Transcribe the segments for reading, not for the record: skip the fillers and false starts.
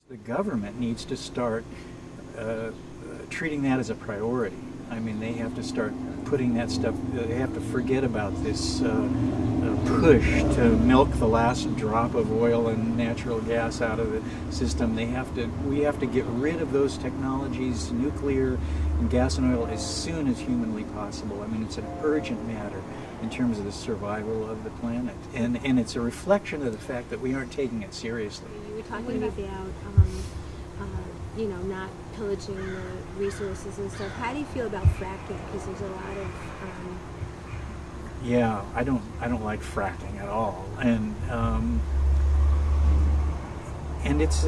The government needs to start treating that as a priority. I mean, they have to start putting that stuff, they have to forget about this push to milk the last drop of oil and natural gas out of the system. We have to get rid of those technologies, nuclear and gas and oil, as soon as humanly possible. I mean, it's an urgent matter in terms of the survival of the planet. And it's a reflection of the fact that we aren't taking it seriously. You were talking about you know, not pillaging the resources and stuff. How do you feel about fracking? Because there's a lot of yeah, I don't like fracking at all, and it's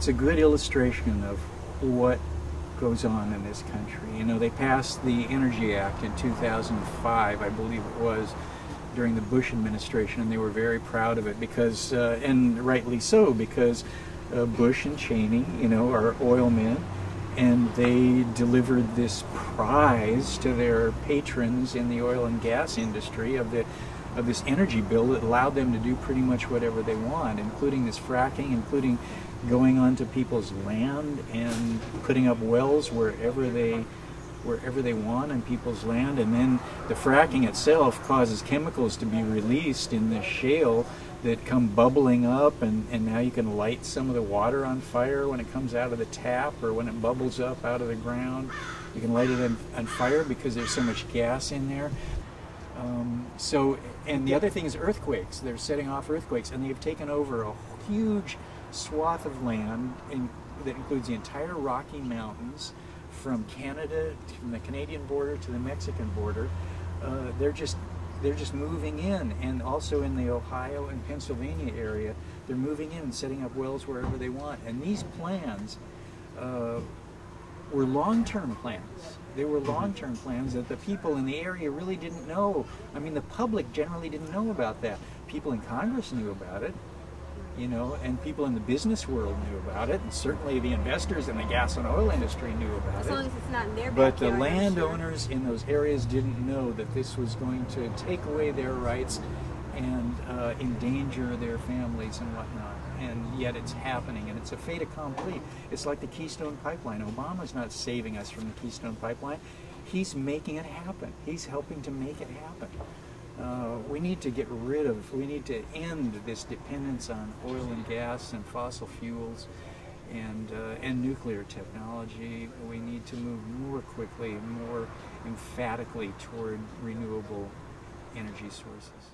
a good illustration of what goes on in this country. You know, they passed the Energy Act in 2005, I believe it was, during the Bush administration, and they were very proud of it because, and rightly so, because Bush and Cheney, you know, are oil men, and they delivered this prize to their patrons in the oil and gas industry of this energy bill that allowed them to do pretty much whatever they want, including this fracking, including going onto people's land and putting up wells wherever they want on people's land. And then the fracking itself causes chemicals to be released in the shale that come bubbling up, and now you can light some of the water on fire when it comes out of the tap, or when it bubbles up out of the ground. You can light it on fire because there's so much gas in there. And the other thing is earthquakes. They're setting off earthquakes, and they've taken over a huge swath of land that includes the entire Rocky Mountains, from Canada, from the Canadian border to the Mexican border. They're just moving in, and also in the Ohio and Pennsylvania area, they're moving in and setting up wells wherever they want. And these plans were long-term plans. They were long-term plans that the people in the area really didn't know. I mean, the public generally didn't know about that. People in Congress knew about it, you know, and people in the business world knew about it, and certainly the investors in the gas and oil industry knew about it. As long as it's not in their backyard. But the landowners in those areas didn't know that this was going to take away their rights and endanger their families and whatnot. And yet it's happening, and it's a fait accompli. It's like the Keystone Pipeline. Obama's not saving us from the Keystone Pipeline. He's making it happen. He's helping to make it happen. We need to end this dependence on oil and gas and fossil fuels and nuclear technology. We need to move more quickly, more emphatically toward renewable energy sources.